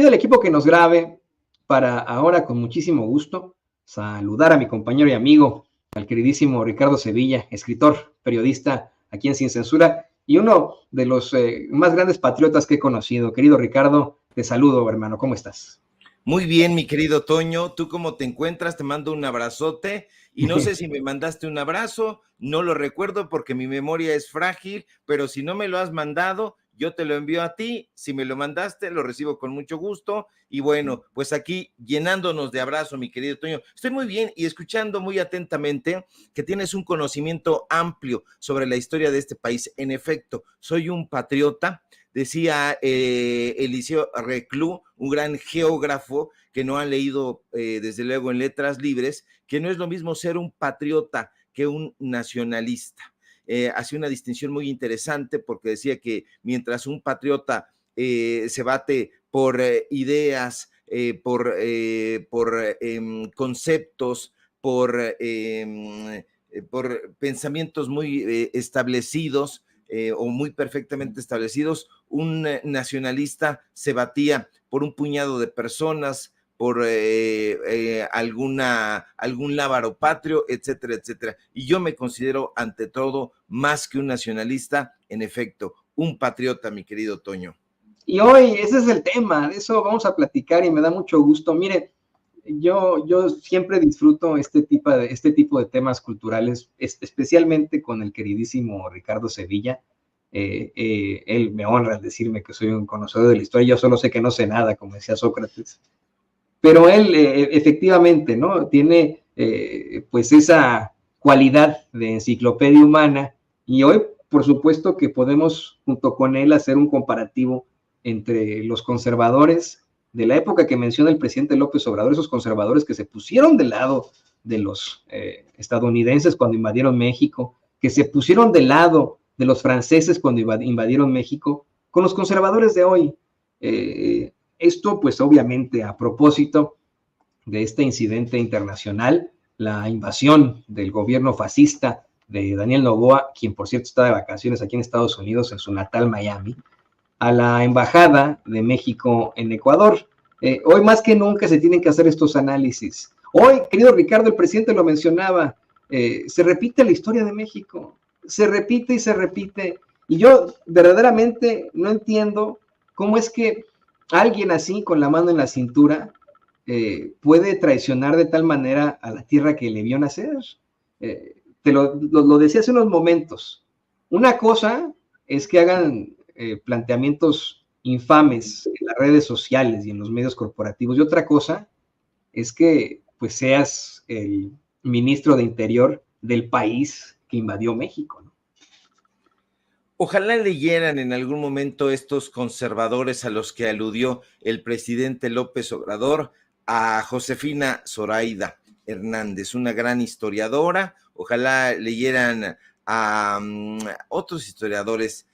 pido al equipo que nos grabe para ahora, con muchísimo gusto, saludar a mi compañero y amigo, al queridísimo Ricardo Sevilla, escritor, periodista aquí en Sin Censura, y uno de los más grandes patriotas que he conocido. Querido Ricardo, te saludo, hermano, ¿cómo estás? Muy bien, mi querido Toño, ¿tú cómo te encuentras? Te mando un abrazote y no sé si me mandaste un abrazo, no lo recuerdo porque mi memoria es frágil, pero si no me lo has mandado, yo te lo envío a ti, si me lo mandaste, lo recibo con mucho gusto y bueno, pues aquí llenándonos de abrazo, mi querido Toño. Estoy muy bien y escuchando muy atentamente que tienes un conocimiento amplio sobre la historia de este país. En efecto, soy un patriota. Decía Eliseo Reclus, un gran geógrafo que no ha leído desde luego en Letras Libres, que no es lo mismo ser un patriota que un nacionalista. Hacía una distinción muy interesante porque decía que mientras un patriota se bate por ideas, por conceptos, por pensamientos muy establecidos, o muy perfectamente establecidos, un nacionalista se batía por un puñado de personas, por algún lábaro patrio, etcétera, etcétera. Y yo me considero ante todo más que un nacionalista, en efecto, un patriota, mi querido Toño. Y hoy ese es el tema, de eso vamos a platicar y me da mucho gusto. Mire, yo siempre disfruto este tipo de temas culturales, especialmente con el queridísimo Ricardo Sevilla. Él me honra al decirme que soy un conocedor de la historia. Yo solo sé que no sé nada, como decía Sócrates. Pero él efectivamente, ¿no? Tiene pues esa cualidad de enciclopedia humana y hoy, por supuesto, que podemos junto con él hacer un comparativo entre los conservadores de la época que menciona el presidente López Obrador, esos conservadores que se pusieron del lado de los estadounidenses cuando invadieron México, que se pusieron del lado de los franceses cuando invadieron México, con los conservadores de hoy. Esto, pues obviamente a propósito de este incidente internacional, la invasión del gobierno fascista de Daniel Noboa, quien por cierto está de vacaciones aquí en Estados Unidos, en su natal Miami, a la Embajada de México en Ecuador. Hoy más que nunca se tienen que hacer estos análisis. Hoy, querido Ricardo, el presidente lo mencionaba, se repite la historia de México, se repite y se repite. Y yo verdaderamente no entiendo cómo es que alguien así, con la mano en la cintura, puede traicionar de tal manera a la tierra que le vio nacer. Te lo decía hace unos momentos. Una cosa es que hagan planteamientos infames en las redes sociales y en los medios corporativos, y otra cosa es que pues seas el ministro de Interior del país que invadió México, ¿no? Ojalá leyeran en algún momento estos conservadores a los que aludió el presidente López Obrador a Josefina Zoraida Hernández, una gran historiadora. Ojalá leyeran a otros historiadores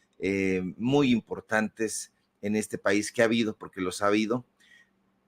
muy importantes en este país que ha habido, porque los ha habido,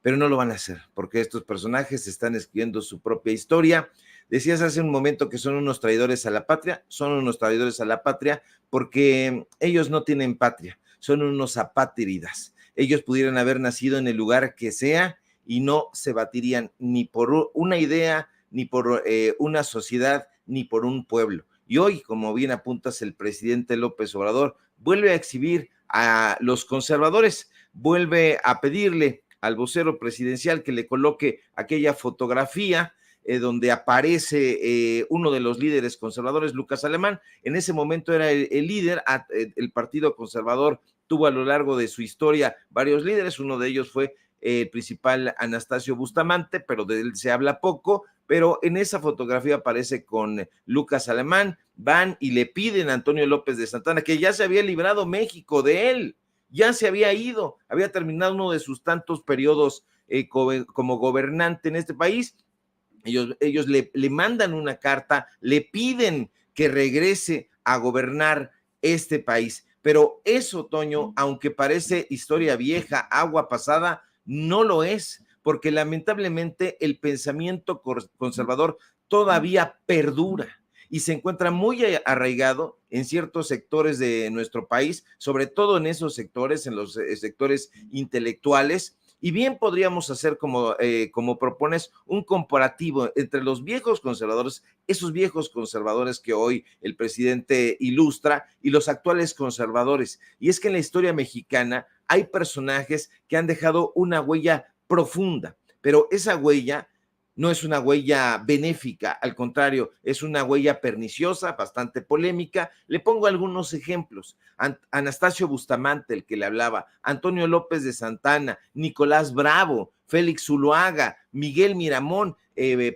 pero no lo van a hacer, porque estos personajes están escribiendo su propia historia. Decías hace un momento que son unos traidores a la patria, son unos traidores a la patria porque ellos no tienen patria, son unos apátridas. Ellos pudieran haber nacido en el lugar que sea y no se batirían ni por una idea, ni por una sociedad, ni por un pueblo. Y hoy, como bien apuntas, el presidente López Obrador vuelve a exhibir a los conservadores, vuelve a pedirle al vocero presidencial que le coloque aquella fotografía donde aparece uno de los líderes conservadores, Lucas Alemán. En ese momento era el líder. El Partido Conservador tuvo a lo largo de su historia varios líderes, uno de ellos fue el principal Anastasio Bustamante, pero de él se habla poco. Pero en esa fotografía aparece con Lucas Alemán, van y le piden a Antonio López de Santana, que ya se había librado México de él, ya se había ido, había terminado uno de sus tantos periodos como gobernante en este país. Ellos le mandan una carta, le piden que regrese a gobernar este país. Pero eso, Toño, aunque parece historia vieja, agua pasada, no lo es, porque lamentablemente el pensamiento conservador todavía perdura y se encuentra muy arraigado en ciertos sectores de nuestro país, sobre todo en esos sectores, en los sectores intelectuales, Y bien podríamos hacer como propones un comparativo entre los viejos conservadores, esos viejos conservadores que hoy el presidente ilustra, y los actuales conservadores. Y es que en la historia mexicana hay personajes que han dejado una huella profunda, pero esa huella no es una huella benéfica, al contrario, es una huella perniciosa, bastante polémica. Le pongo algunos ejemplos. Anastasio Bustamante, el que le hablaba, Antonio López de Santana, Nicolás Bravo, Félix Zuluaga, Miguel Miramón,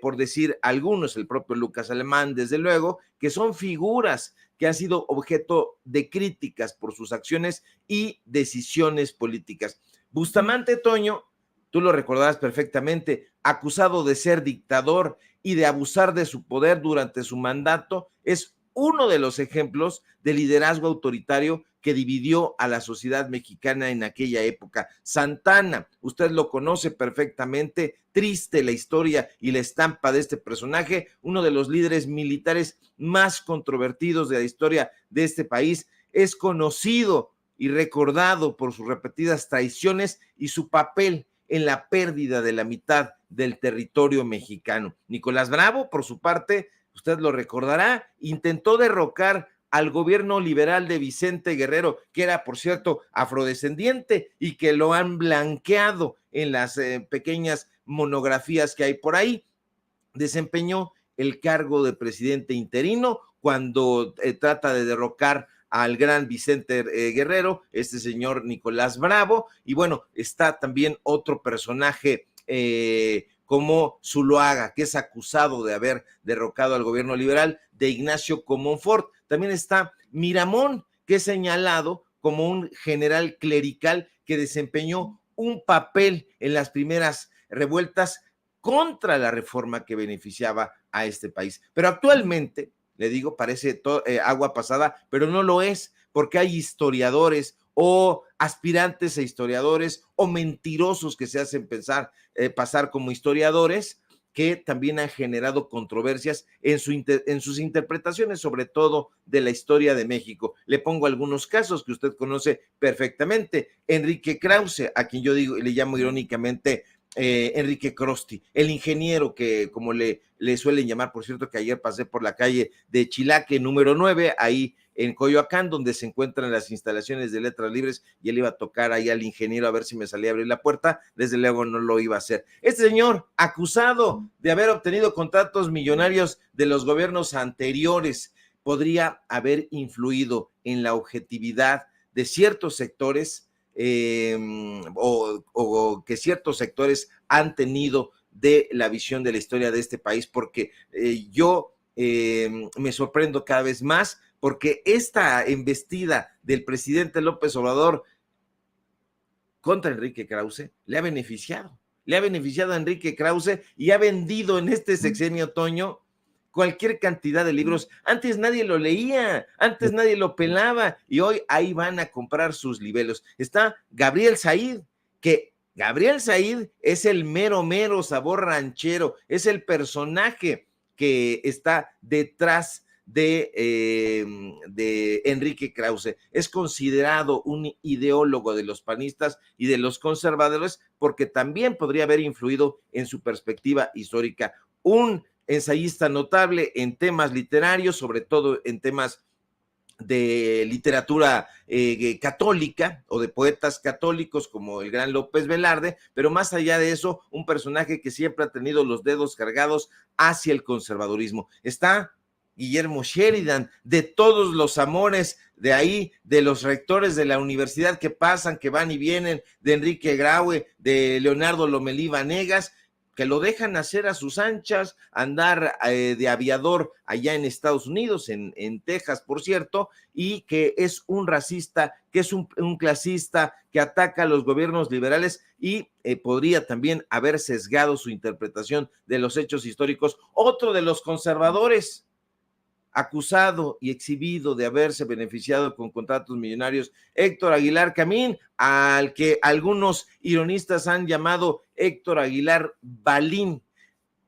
por decir algunos, el propio Lucas Alemán, desde luego, que son figuras que han sido objeto de críticas por sus acciones y decisiones políticas. Bustamante, Toño, tú lo recordarás perfectamente, acusado de ser dictador y de abusar de su poder durante su mandato, es uno de los ejemplos de liderazgo autoritario que dividió a la sociedad mexicana en aquella época. Santana, usted lo conoce perfectamente, triste la historia y la estampa de este personaje, uno de los líderes militares más controvertidos de la historia de este país, es conocido y recordado por sus repetidas traiciones y su papel en la pérdida de la mitad del territorio mexicano. Nicolás Bravo, por su parte, usted lo recordará, intentó derrocar al gobierno liberal de Vicente Guerrero, que era, por cierto, afrodescendiente y que lo han blanqueado en las pequeñas monografías que hay por ahí. Desempeñó el cargo de presidente interino cuando trata de derrocar al gran Vicente Guerrero, este señor Nicolás Bravo, y bueno, está también otro personaje como Zuluaga, que es acusado de haber derrocado al gobierno liberal de Ignacio Comonfort. También está Miramón, que es señalado como un general clerical que desempeñó un papel en las primeras revueltas contra la reforma que beneficiaba a este país. Pero actualmente, le digo, parece agua pasada, pero no lo es, porque hay historiadores o aspirantes a historiadores o mentirosos que se hacen pasar como historiadores, que también han generado controversias en sus interpretaciones, sobre todo de la historia de México. Le pongo algunos casos que usted conoce perfectamente. Enrique Krause, a quien yo le llamo irónicamente Enrique Crosti, el ingeniero que, como le suelen llamar, por cierto, que ayer pasé por la calle de Chilaque número 9, ahí en Coyoacán, donde se encuentran las instalaciones de Letras Libres, y él iba a tocar ahí al ingeniero a ver si me salía a abrir la puerta. Desde luego no lo iba a hacer. Este señor, acusado de haber obtenido contratos millonarios de los gobiernos anteriores, podría haber influido en la objetividad de ciertos sectores o que ciertos sectores han tenido de la visión de la historia de este país, porque yo me sorprendo cada vez más, porque esta embestida del presidente López Obrador contra Enrique Krause le ha beneficiado a Enrique Krause y ha vendido en este sexenio, Toño, cualquier cantidad de libros. Antes nadie lo leía, antes nadie lo pelaba, y hoy ahí van a comprar sus libelos. Está Gabriel Said, que Gabriel Said es el mero sabor ranchero, es el personaje que está detrás de Enrique Krause. Es considerado un ideólogo de los panistas y de los conservadores, porque también podría haber influido en su perspectiva histórica. Un ensayista notable en temas literarios, sobre todo en temas de literatura católica o de poetas católicos como el gran López Velarde, pero más allá de eso, un personaje que siempre ha tenido los dedos cargados hacia el conservadurismo. Está Guillermo Sheridan, de todos los amores de ahí, de los rectores de la universidad que pasan, que van y vienen, de Enrique Graue, de Leonardo Lomelí Vanegas, que lo dejan hacer a sus anchas, andar de aviador allá en Estados Unidos, en Texas, por cierto, y que es un racista, que es un clasista, que ataca a los gobiernos liberales y podría también haber sesgado su interpretación de los hechos históricos. Otro de los conservadores, acusado y exhibido de haberse beneficiado con contratos millonarios, Héctor Aguilar Camín, al que algunos ironistas han llamado Héctor Aguilar Balín,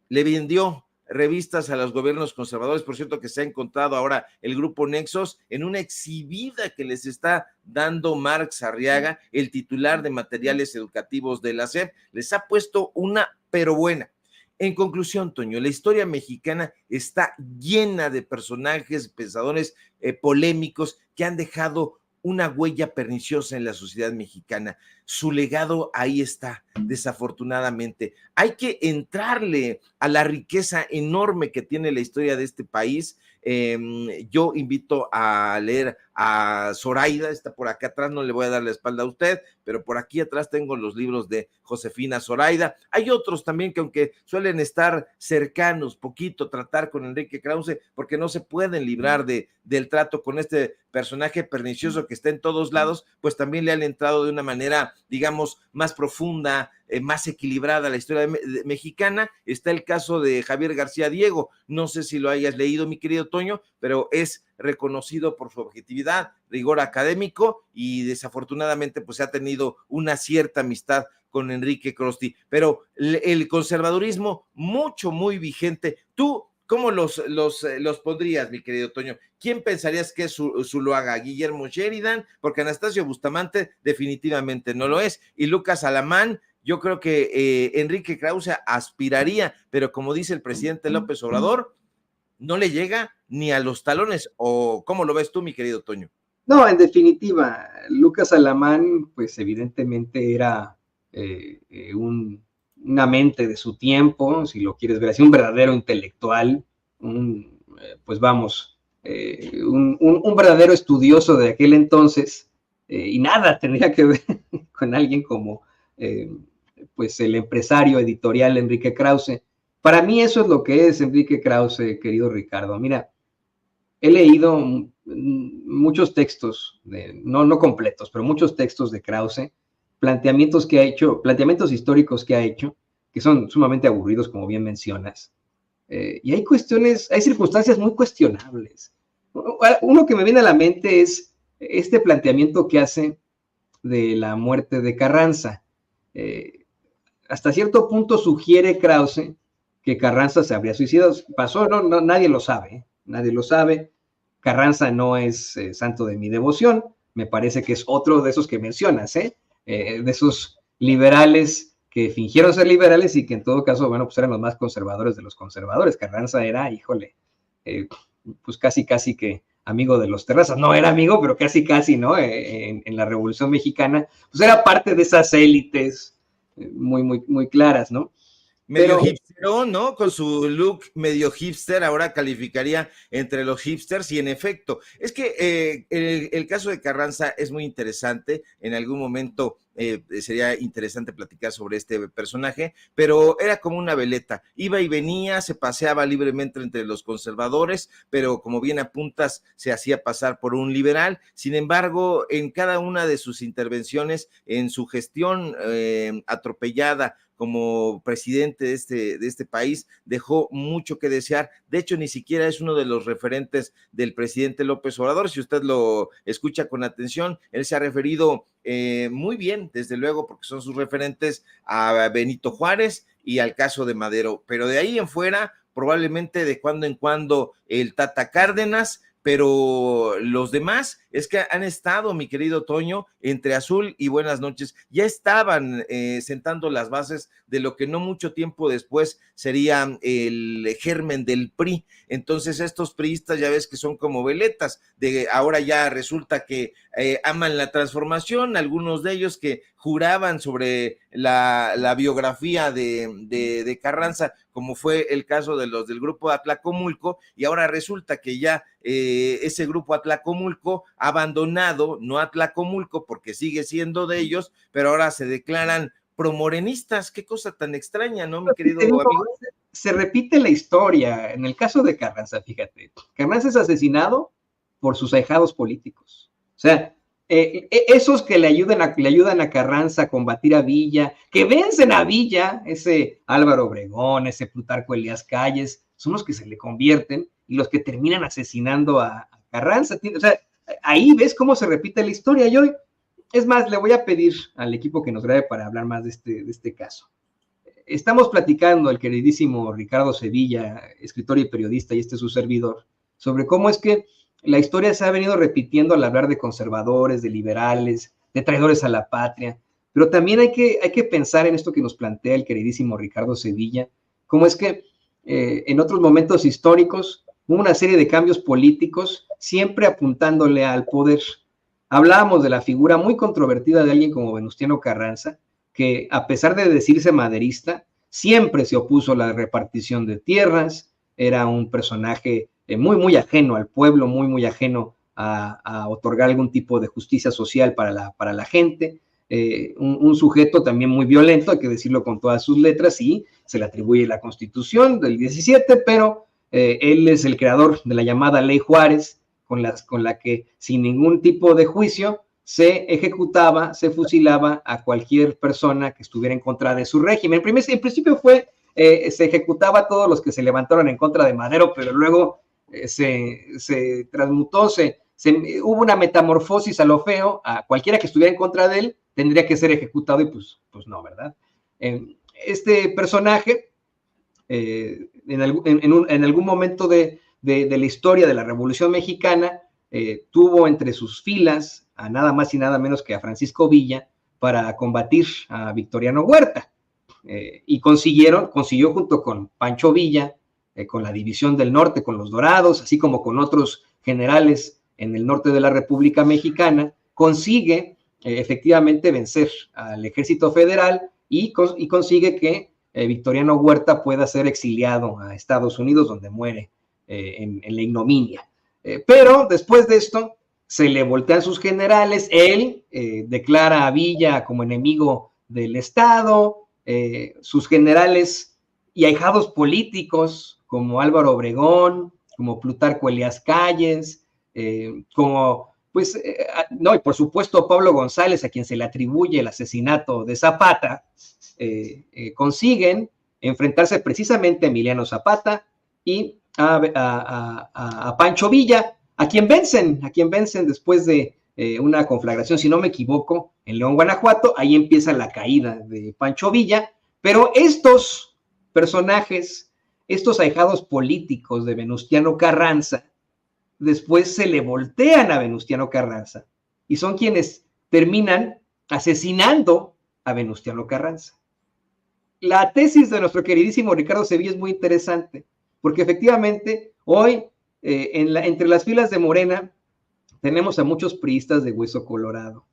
le vendió revistas a los gobiernos conservadores. Por cierto, que se ha encontrado ahora el grupo Nexos en una exhibida que les está dando Marx Arriaga, el titular de materiales educativos de la SEP, les ha puesto una pero buena. En conclusión, Toño, la historia mexicana está llena de personajes, pensadores polémicos que han dejado una huella perniciosa en la sociedad mexicana. Su legado ahí está, desafortunadamente. Hay que entrarle a la riqueza enorme que tiene la historia de este país. Yo invito a leer a Zoraida, está por acá atrás, no le voy a dar la espalda a usted, pero por aquí atrás tengo los libros de Josefina Zoraida. Hay otros también que aunque suelen estar cercanos, poquito tratar con Enrique Krause, porque no se pueden librar del trato con este personaje pernicioso que está en todos lados, pues también le han entrado de una manera, digamos, más profunda, más equilibrada a la historia mexicana. Está el caso de Javier García Diego, no sé si lo hayas leído, mi querido Toño, pero es reconocido por su objetividad, rigor académico, y desafortunadamente pues ha tenido una cierta amistad con Enrique Krause, pero el conservadurismo muy vigente. ¿Tú cómo los pondrías, mi querido Toño? ¿Quién pensarías que es Zuluaga? ¿Guillermo Sheridan? Porque Anastasio Bustamante definitivamente no lo es, y Lucas Alamán. Yo creo que Enrique Krause aspiraría, pero como dice el presidente López Obrador, no le llega ni a los talones. ¿O cómo lo ves tú, mi querido Toño? No, en definitiva, Lucas Alamán, pues evidentemente era una mente de su tiempo, si lo quieres ver así, un verdadero intelectual, pues vamos, un verdadero estudioso de aquel entonces, y nada tendría que ver con alguien como pues el empresario editorial Enrique Krause. Para mí eso es lo que es Enrique Krause, querido Ricardo. Mira, he leído muchos textos, no completos, pero muchos textos de Krause, planteamientos históricos que ha hecho, que son sumamente aburridos, como bien mencionas. Y hay circunstancias muy cuestionables. Uno que me viene a la mente es este planteamiento que hace de la muerte de Carranza. Hasta cierto punto sugiere Krause que Carranza se habría suicidado. Pasó, nadie lo sabe, nadie lo sabe. Carranza no es santo de mi devoción, me parece que es otro de esos que mencionas, de esos liberales que fingieron ser liberales y que en todo caso, bueno, pues eran los más conservadores de los conservadores. Carranza era, híjole, pues casi que amigo de los Terrazas, no era amigo, pero casi, ¿no? En la Revolución Mexicana, pues era parte de esas élites muy claras, ¿no? Medio hipsterón, ¿no? Con su look medio hipster, ahora calificaría entre los hipsters, y en efecto, es que el caso de Carranza es muy interesante. En algún momento sería interesante platicar sobre este personaje, pero era como una veleta, iba y venía, se paseaba libremente entre los conservadores, pero como bien apuntas, se hacía pasar por un liberal. Sin embargo, en cada una de sus intervenciones, en su gestión atropellada como presidente de este país, dejó mucho que desear. De hecho, ni siquiera es uno de los referentes del presidente López Obrador. Si usted lo escucha con atención, él se ha referido muy bien, desde luego, porque son sus referentes, a Benito Juárez y al caso de Madero, pero de ahí en fuera, probablemente de cuando en cuando el Tata Cárdenas, pero los demás es que han estado, mi querido Toño, entre Azul y Buenas noches, ya estaban sentando las bases de lo que no mucho tiempo después sería el germen del PRI. Entonces estos priistas ya ves que son como veletas, ahora ya resulta que aman la transformación, algunos de ellos que juraban sobre la biografía de Carranza, como fue el caso de los del grupo Atlacomulco, y ahora resulta que ya ese grupo Atlacomulco ha abandonado, no Atlacomulco, porque sigue siendo de ellos, pero ahora se declaran promorenistas. Qué cosa tan extraña, ¿no, mi querido amigo? Se repite la historia. En el caso de Carranza, fíjate, Carranza es asesinado por sus ahijados políticos. O sea, esos que le ayudan a Carranza a combatir a Villa, que vencen a Villa, ese Álvaro Obregón, ese Plutarco Elías Calles, son los que se le convierten y los que terminan asesinando a Carranza. O sea, ahí ves cómo se repite la historia. Es más, le voy a pedir al equipo que nos grabe para hablar más de este caso. estamos platicando el queridísimo Ricardo Sevilla, escritor y periodista, y su servidor, sobre cómo es que la historia se ha venido repitiendo al hablar de conservadores, de liberales, de traidores a la patria, pero también hay que pensar en esto que nos plantea el queridísimo Ricardo Sevilla, cómo es que en otros momentos históricos hubo una serie de cambios políticos siempre apuntándole al poder. Hablábamos de la figura muy controvertida de alguien como Venustiano Carranza, que a pesar de decirse maderista, siempre se opuso a la repartición de tierras, era un personaje muy ajeno al pueblo, muy ajeno a otorgar algún tipo de justicia social para la gente, un sujeto también muy violento, hay que decirlo con todas sus letras, y se le atribuye la Constitución del 17, pero él es el creador de la llamada Ley Juárez, con la que sin ningún tipo de juicio se ejecutaba, se fusilaba a cualquier persona que estuviera en contra de su régimen. En principio se ejecutaba a todos los que se levantaron en contra de Madero, pero luego se transmutó, hubo una metamorfosis a lo feo, a cualquiera que estuviera en contra de él tendría que ser ejecutado, y pues no, ¿verdad? Este personaje, en algún momento de la historia de la Revolución Mexicana, tuvo entre sus filas a nada más y nada menos que a Francisco Villa para combatir a Victoriano Huerta, y consiguió junto con Pancho Villa, con la División del Norte, con los Dorados, así como con otros generales en el norte de la República Mexicana, consigue efectivamente vencer al ejército federal y consigue que Victoriano Huerta pueda ser exiliado a Estados Unidos, donde muere en la ignominia. Pero después de esto se le voltean sus generales, él declara a Villa como enemigo del Estado, sus generales y ahijados políticos como Álvaro Obregón, como Plutarco Elías Calles, como no, y por supuesto Pablo González, a quien se le atribuye el asesinato de Zapata, consiguen enfrentarse precisamente a Emiliano Zapata y a Pancho Villa, a quien vencen después de una conflagración, si no me equivoco, en León, Guanajuato. Ahí empieza la caída de Pancho Villa, pero estos personajes, estos ahijados políticos de Venustiano Carranza, después se le voltean a Venustiano Carranza y son quienes terminan asesinando a Venustiano Carranza. La tesis de nuestro queridísimo Ricardo Sevilla es muy interesante, porque efectivamente hoy entre las filas de Morena tenemos a muchos priistas de hueso colorado,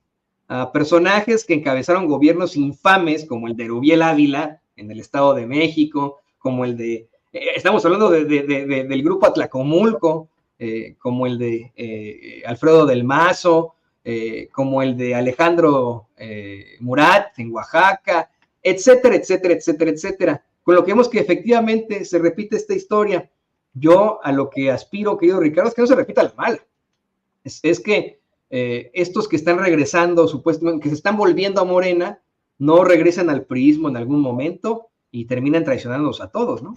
a personajes que encabezaron gobiernos infames como el de Rubiel Ávila en el Estado de México, como el de, estamos hablando del grupo Atlacomulco, como el de Alfredo del Mazo, como el de Alejandro Murat en Oaxaca, etcétera, etcétera, etcétera, etcétera. Con lo que vemos que efectivamente se repite esta historia. Yo a lo que aspiro, querido Ricardo, es que no se repita la mala. Es que estos que están regresando, supuestamente, que se están volviendo a Morena, no regresan al priismo en algún momento y terminan traicionándonos a todos, ¿no?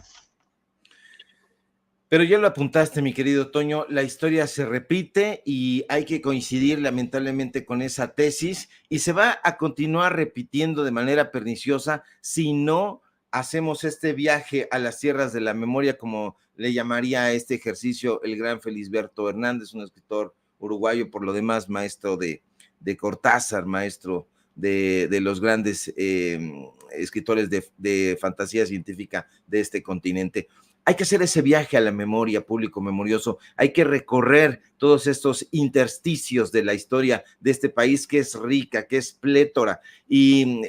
Pero ya lo apuntaste, mi querido Toño, la historia se repite y hay que coincidir lamentablemente con esa tesis y se va a continuar repitiendo de manera perniciosa si no hacemos este viaje a las tierras de la memoria, como le llamaría a este ejercicio el gran Felisberto Hernández, un escritor uruguayo, por lo demás maestro de Cortázar, maestro de los grandes escritores de fantasía científica de este continente. Hay que hacer ese viaje a la memoria, público memorioso, hay que recorrer todos estos intersticios de la historia de este país que es rica, que es plétora, y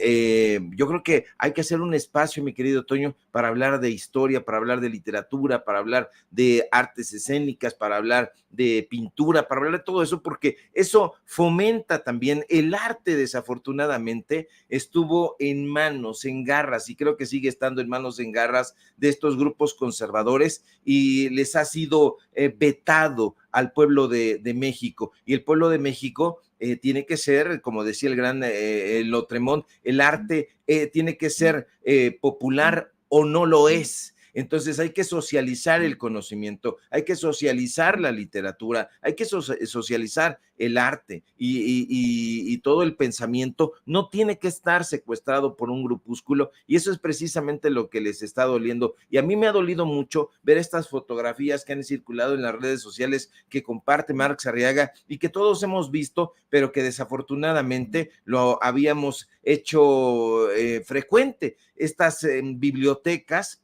yo creo que hay que hacer un espacio, mi querido Toño, para hablar de historia, para hablar de literatura, para hablar de artes escénicas, para hablar de pintura, para hablar de todo eso, porque eso fomenta también el arte. Desafortunadamente estuvo en manos, en garras, y creo que sigue estando en manos, en garras de estos grupos conservadores, y les ha sido vetado al pueblo de México, y el pueblo de México tiene que ser, como decía el gran Lautremont, el arte tiene que ser popular o no lo es. Entonces hay que socializar el conocimiento, hay que socializar la literatura, hay que socializar el arte y todo el pensamiento. No tiene que estar secuestrado por un grupúsculo, y eso es precisamente lo que les está doliendo. Y a mí me ha dolido mucho ver estas fotografías que han circulado en las redes sociales que comparte Marx Arriaga y que todos hemos visto, pero que desafortunadamente lo habíamos hecho frecuente. Estas bibliotecas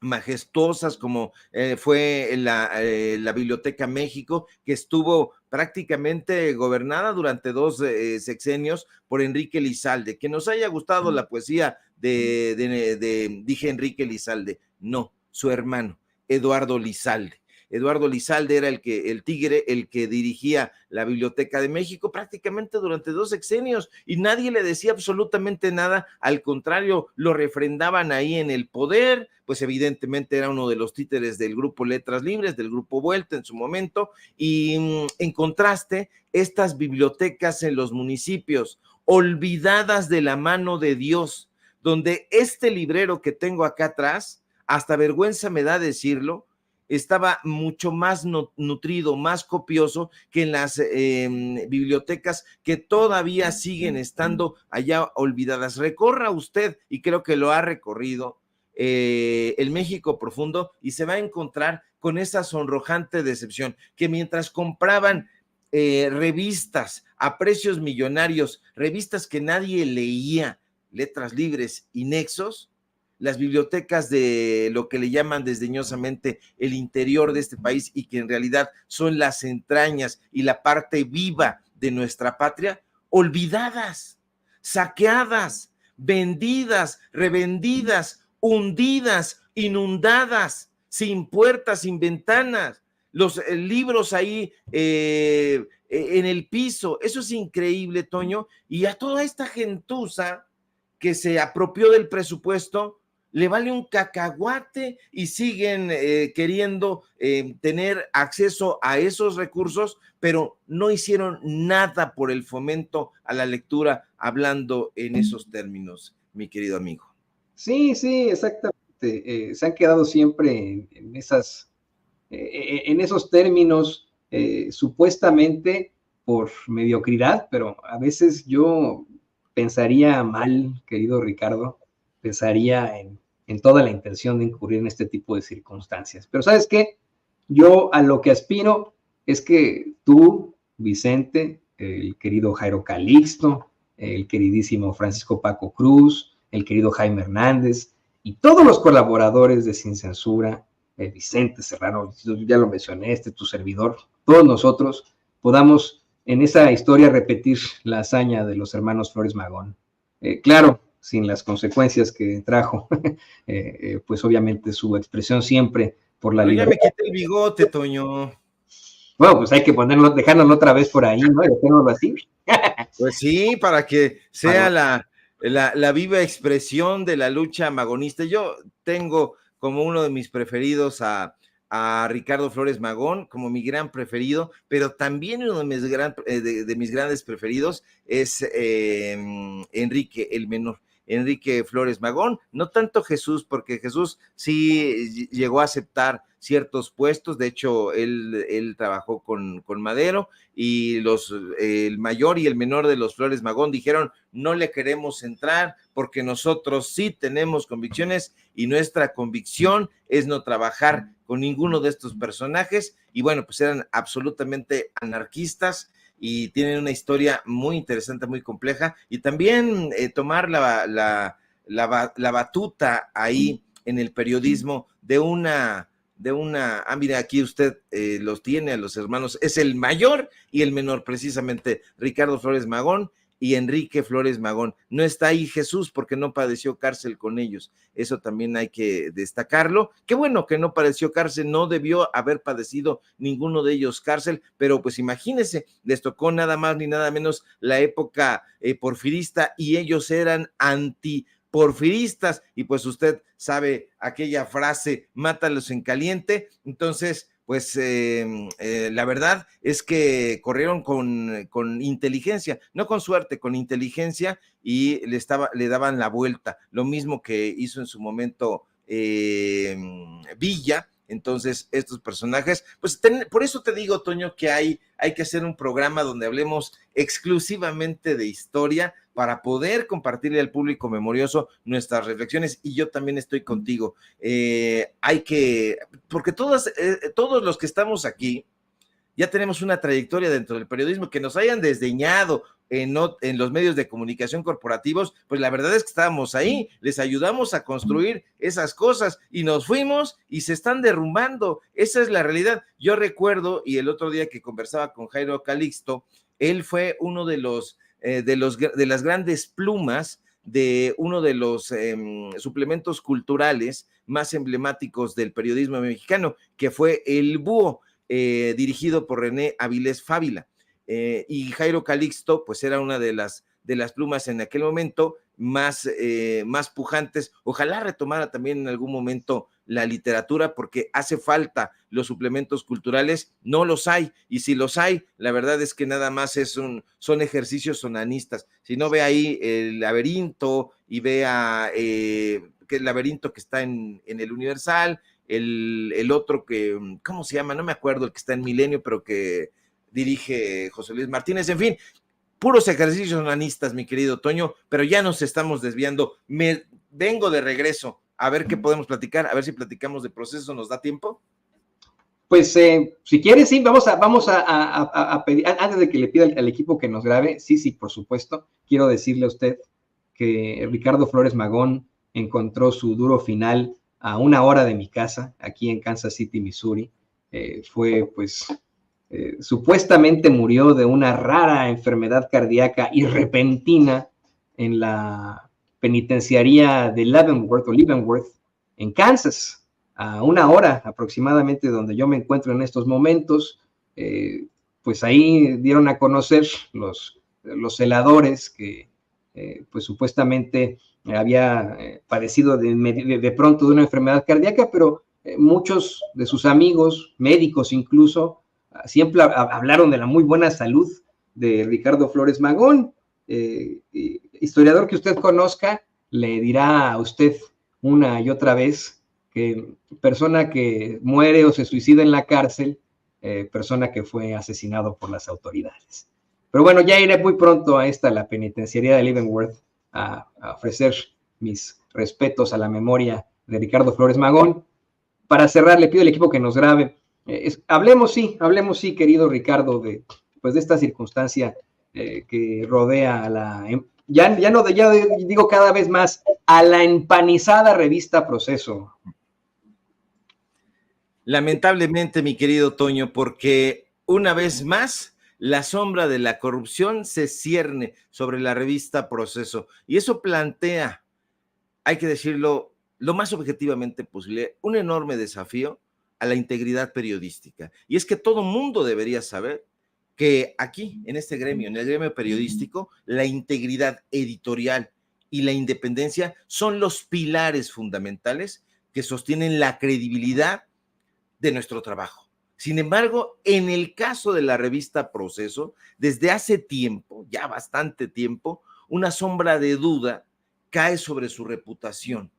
majestuosas como fue la Biblioteca México, que estuvo prácticamente gobernada durante 2 sexenios por Enrique Lizalde. Que nos haya gustado la poesía dije Enrique Lizalde, no, su hermano, Eduardo Lizalde. Eduardo Lizalde era el tigre, el que dirigía la Biblioteca de México prácticamente durante 2 sexenios, y nadie le decía absolutamente nada. Al contrario, lo refrendaban ahí en el poder. Pues evidentemente era uno de los títeres del grupo Letras Libres, del grupo Vuelta en su momento, y en contraste, estas bibliotecas en los municipios, olvidadas de la mano de Dios, donde este librero que tengo acá atrás, hasta vergüenza me da decirlo, estaba mucho más nutrido, más copioso que en las bibliotecas que todavía siguen estando allá olvidadas. Recorra usted, y creo que lo ha recorrido, el México profundo, y se va a encontrar con esa sonrojante decepción, que mientras compraban revistas a precios millonarios, revistas que nadie leía, Letras Libres y Nexos, las bibliotecas de lo que le llaman desdeñosamente el interior de este país, y que en realidad son las entrañas y la parte viva de nuestra patria, olvidadas, saqueadas, vendidas, revendidas, hundidas, inundadas, sin puertas, sin ventanas, los libros ahí en el piso. Eso es increíble, Toño, y a toda esta gentuza que se apropió del presupuesto le vale un cacahuate y siguen queriendo tener acceso a esos recursos, pero no hicieron nada por el fomento a la lectura, hablando en esos términos, mi querido amigo. Sí, sí, exactamente. Se han quedado siempre en esos términos, supuestamente por mediocridad, pero a veces yo pensaría mal, querido Ricardo, pensaría en toda la intención de incurrir en este tipo de circunstancias. Pero ¿sabes qué? Yo a lo que aspiro es que tú, Vicente, el querido Jairo Calixto, el queridísimo Francisco Paco Cruz, el querido Jaime Hernández y todos los colaboradores de Sin Censura, Vicente Serrano, ya lo mencioné, tu servidor, todos nosotros podamos en esa historia repetir la hazaña de los hermanos Flores Magón. Claro, sin las consecuencias que trajo, pues obviamente su expresión siempre por la libertad. Ya me quité el bigote, Toño. Bueno, pues hay que ponerlo, dejarlo otra vez por ahí, ¿no? Y dejarlo así. Pues sí, para que sea la viva expresión de la lucha magonista. Yo tengo como uno de mis preferidos a Ricardo Flores Magón, como mi gran preferido, pero también uno de mis grandes preferidos es Enrique el Menor. Enrique Flores Magón, no tanto Jesús, porque Jesús sí llegó a aceptar ciertos puestos. De hecho él trabajó con Madero, y el mayor y el menor de los Flores Magón dijeron: no le queremos entrar porque nosotros sí tenemos convicciones, y nuestra convicción es no trabajar con ninguno de estos personajes. Y bueno, pues eran absolutamente anarquistas y tienen una historia muy interesante, muy compleja, y también tomar la batuta ahí en el periodismo de una, mira, aquí usted los tiene a los hermanos, es el mayor y el menor, precisamente Ricardo Flores Magón y Enrique Flores Magón. No está ahí Jesús porque no padeció cárcel con ellos, eso también hay que destacarlo. Qué bueno que no padeció cárcel, no debió haber padecido ninguno de ellos cárcel, pero pues imagínense, les tocó nada más ni nada menos la época porfirista, y ellos eran antiporfiristas, y pues usted sabe aquella frase: mátalos en caliente. Entonces pues la verdad es que corrieron con inteligencia, no con suerte, con inteligencia, y le daban la vuelta, lo mismo que hizo en su momento Villa. Entonces, estos personajes, pues por eso te digo, Toño, que hay que hacer un programa donde hablemos exclusivamente de historia para poder compartirle al público memorioso nuestras reflexiones, y yo también estoy contigo. Porque todos los que estamos aquí ya tenemos una trayectoria dentro del periodismo. Que nos hayan desdeñado en los medios de comunicación corporativos, pues la verdad es que estábamos ahí, les ayudamos a construir esas cosas y nos fuimos y se están derrumbando. Esa es la realidad. Yo recuerdo, y el otro día que conversaba con Jairo Calixto, él fue uno de las grandes plumas de uno de los suplementos culturales más emblemáticos del periodismo mexicano, que fue El Búho, dirigido por René Avilés Fávila. Y Jairo Calixto, pues era una de las plumas en aquel momento más pujantes. Ojalá retomara también en algún momento la literatura, porque hace falta los suplementos culturales. No los hay, y si los hay, la verdad es que nada más son ejercicios onanistas. Si no, ve ahí El Laberinto, y vea que el Laberinto que está en el Universal, el otro que, ¿cómo se llama? No me acuerdo, el que está en Milenio, pero que dirige José Luis Martínez. En fin, puros ejercicios onanistas, mi querido Toño, pero ya nos estamos desviando. Me vengo de regreso a ver qué podemos platicar, a ver si platicamos de Proceso. ¿Nos da tiempo? Pues si quieres, sí, vamos a pedir, antes de que le pida al equipo que nos grabe, sí, por supuesto, quiero decirle a usted que Ricardo Flores Magón encontró su duro final a 1 hora de mi casa, aquí en Kansas City, Missouri. Supuestamente murió de una rara enfermedad cardíaca y repentina en la penitenciaría de Leavenworth, en Kansas, a 1 hora aproximadamente donde yo me encuentro en estos momentos. Pues ahí dieron a conocer los celadores que pues supuestamente había padecido de pronto de una enfermedad cardíaca, pero muchos de sus amigos, médicos incluso, siempre hablaron de la muy buena salud de Ricardo Flores Magón. Historiador que usted conozca le dirá a usted una y otra vez que persona que muere o se suicida en la cárcel, persona que fue asesinado por las autoridades. Pero bueno, ya iré muy pronto a la penitenciaría de Leavenworth a ofrecer mis respetos a la memoria de Ricardo Flores Magón. Para cerrar, le pido al equipo que nos grabe. Hablemos sí, querido Ricardo, de esta circunstancia que rodea a la, ya digo cada vez más, a la empanizada revista Proceso. Lamentablemente, mi querido Toño, porque una vez más la sombra de la corrupción se cierne sobre la revista Proceso, y eso plantea, hay que decirlo lo más objetivamente posible, un enorme desafío a la integridad periodística. Y es que todo mundo debería saber que aquí, en este gremio, en el gremio periodístico, la integridad editorial y la independencia son los pilares fundamentales que sostienen la credibilidad de nuestro trabajo. Sin embargo, en el caso de la revista Proceso, desde hace tiempo, ya bastante tiempo, una sombra de duda cae sobre su reputación.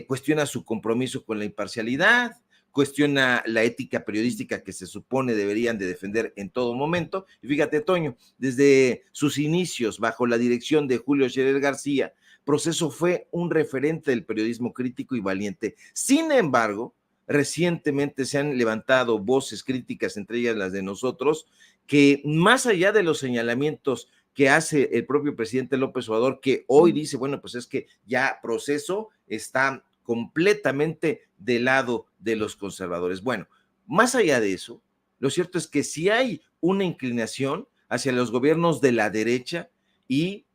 Cuestiona su compromiso con la imparcialidad, cuestiona la ética periodística que se supone deberían de defender en todo momento. Y fíjate, Toño, desde sus inicios bajo la dirección de Julio Scherer García, Proceso fue un referente del periodismo crítico y valiente. Sin embargo, recientemente se han levantado voces críticas, entre ellas las de nosotros, que más allá de los señalamientos que hace el propio presidente López Obrador, que hoy dice, bueno, pues es que ya Proceso está completamente del lado de los conservadores. Bueno, más allá de eso, lo cierto es que sí hay una inclinación hacia los gobiernos de la derecha y,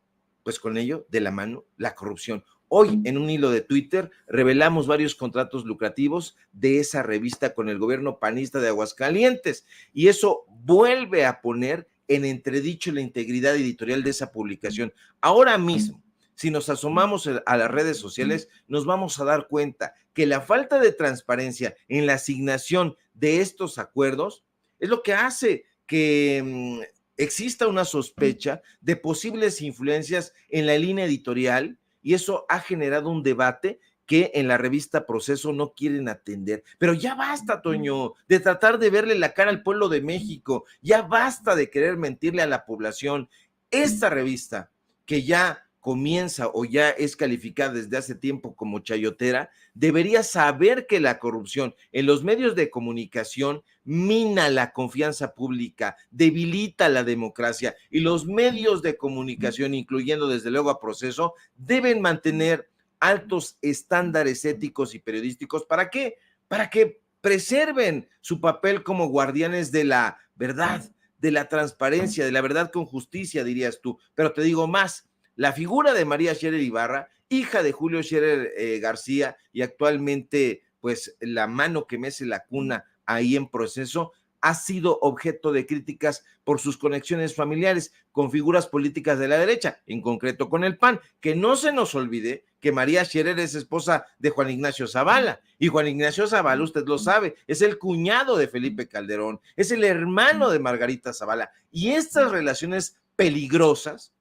pues con ello, de la mano, la corrupción. Hoy, en un hilo de Twitter, revelamos varios contratos lucrativos de esa revista con el gobierno panista de Aguascalientes, y eso vuelve a poner en entredicho la integridad editorial de esa publicación. Ahora mismo, si nos asomamos a las redes sociales, nos vamos a dar cuenta que la falta de transparencia en la asignación de estos acuerdos es lo que hace que exista una sospecha de posibles influencias en la línea editorial, y eso ha generado un debate que en la revista Proceso no quieren atender. Pero ya basta, Toño, de tratar de verle la cara al pueblo de México, ya basta de querer mentirle a la población. Esta revista, que ya comienza o ya es calificada desde hace tiempo como chayotera, debería saber que la corrupción en los medios de comunicación mina la confianza pública, debilita la democracia, y los medios de comunicación, incluyendo desde luego a Proceso, deben mantener altos estándares éticos y periodísticos. ¿Para qué? Para que preserven su papel como guardianes de la verdad, de la transparencia, de la verdad con justicia, dirías tú. Pero te digo más, la figura de María Scherer Ibarra, hija de Julio Scherer García, y actualmente pues la mano que mece la cuna ahí en Proceso, ha sido objeto de críticas por sus conexiones familiares con figuras políticas de la derecha, en concreto con el PAN. Que no se nos olvide que María Scherer es esposa de Juan Ignacio Zavala, y Juan Ignacio Zavala, usted lo sabe, es el cuñado de Felipe Calderón, es el hermano de Margarita Zavala, y estas relaciones peligrosas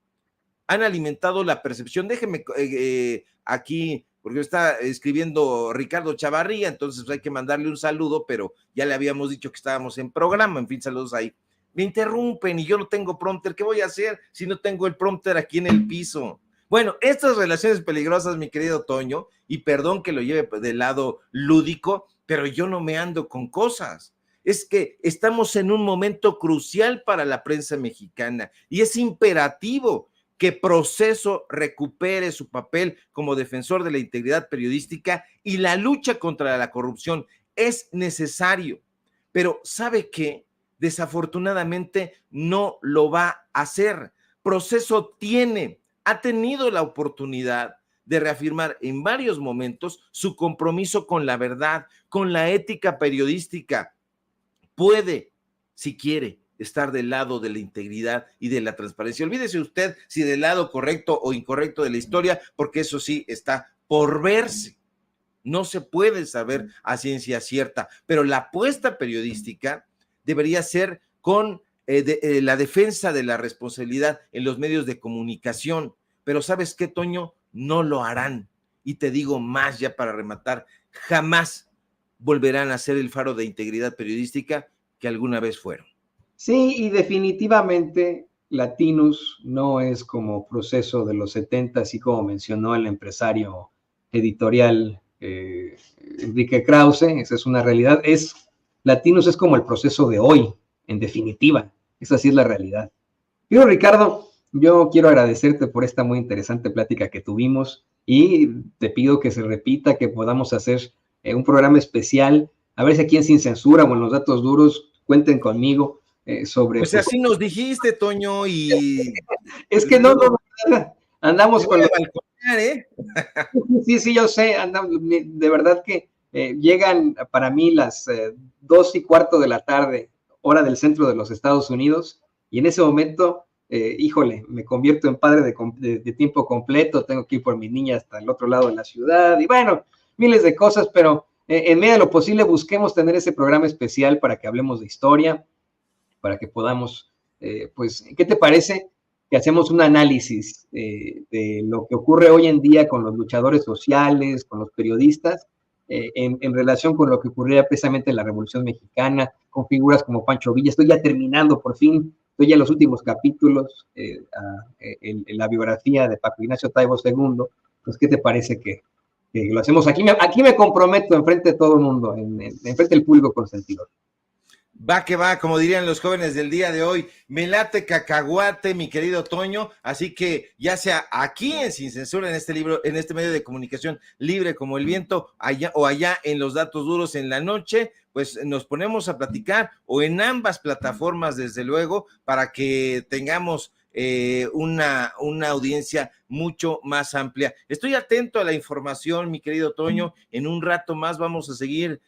han alimentado la percepción. Déjeme aquí, porque está escribiendo Ricardo Chavarría, entonces hay que mandarle un saludo, pero ya le habíamos dicho que estábamos en programa. En fin, saludos ahí. Me interrumpen y yo no tengo prompter. ¿Qué voy a hacer si no tengo el prompter aquí en el piso? Bueno, estas relaciones peligrosas, mi querido Toño, y perdón que lo lleve del lado lúdico, pero yo no me ando con cosas. Es que estamos en un momento crucial para la prensa mexicana y es imperativo que Proceso recupere su papel como defensor de la integridad periodística y la lucha contra la corrupción. Es necesario, pero ¿sabe qué? Desafortunadamente no lo va a hacer. Proceso ha tenido la oportunidad de reafirmar en varios momentos su compromiso con la verdad, con la ética periodística. Puede, si quiere, estar del lado de la integridad y de la transparencia. Olvídese usted si del lado correcto o incorrecto de la historia, porque eso sí está por verse. No se puede saber a ciencia cierta, pero la apuesta periodística debería ser con la defensa de la responsabilidad en los medios de comunicación. Pero ¿sabes qué, Toño? No lo harán. Y te digo más ya para rematar, jamás volverán a ser el faro de integridad periodística que alguna vez fueron. Sí, y definitivamente Latinus no es como Proceso de los 70, así como mencionó el empresario editorial Enrique Krause. Esa es una realidad. Latinus es como el Proceso de hoy, en definitiva. Esa sí es la realidad. Pero Ricardo, yo quiero agradecerte por esta muy interesante plática que tuvimos y te pido que se repita, que podamos hacer un programa especial, a ver si aquí en Sin Censura o en Los Datos Duros cuenten conmigo. Sobre pues así nos dijiste, Toño, y es que no andamos con los balconear, ¿eh? Sí, yo sé, de verdad que llegan para mí las 2:15 de la tarde, hora del centro de los Estados Unidos, y en ese momento, híjole, me convierto en padre de tiempo completo, tengo que ir por mi niña hasta el otro lado de la ciudad, y bueno, miles de cosas, pero en medida de lo posible busquemos tener ese programa especial para que hablemos de historia, para que podamos, pues, ¿qué te parece que hacemos un análisis de lo que ocurre hoy en día con los luchadores sociales, con los periodistas, en relación con lo que ocurría precisamente en la Revolución Mexicana, con figuras como Pancho Villa? Estoy ya terminando, por fin, estoy ya en los últimos capítulos en la biografía de Paco Ignacio Taibo II. Pues, ¿qué te parece que lo hacemos aquí? Aquí me comprometo enfrente de todo el mundo, enfrente del público consentidor. Va que va, como dirían los jóvenes del día de hoy, me late cacahuate, mi querido Toño, así que ya sea aquí en Sin Censura, en este libro, en este medio de comunicación libre como el viento, allá o allá en Los Datos Duros en la noche, pues nos ponemos a platicar, o en ambas plataformas, desde luego, para que tengamos una audiencia mucho más amplia. Estoy atento a la información, mi querido Toño, en un rato más vamos a seguir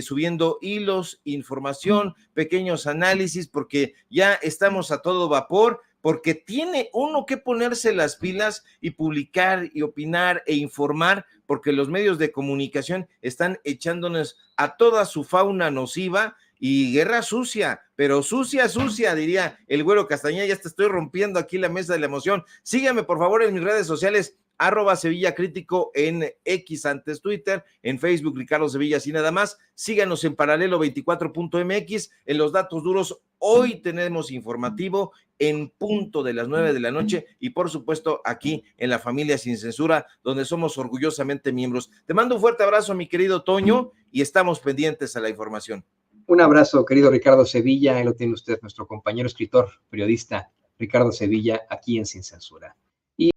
subiendo hilos, información, pequeños análisis, porque ya estamos a todo vapor, porque tiene uno que ponerse las pilas y publicar y opinar e informar, porque los medios de comunicación están echándonos a toda su fauna nociva y guerra sucia, pero sucia, diría el Güero Castañeda. Ya te estoy rompiendo aquí la mesa de la emoción. Síganme, por favor, en mis redes sociales, @Sevilla Crítico en X, antes Twitter, en Facebook Ricardo Sevilla, así nada más. Síganos en paralelo24.mx, en los datos duros. Hoy tenemos informativo en punto de las 9 de la noche y por supuesto aquí en La Familia Sin Censura, donde somos orgullosamente miembros. Te mando un fuerte abrazo, mi querido Toño, y estamos pendientes a la información. Un abrazo, querido Ricardo Sevilla, ahí lo tiene usted, nuestro compañero escritor, periodista Ricardo Sevilla, aquí en Sin Censura.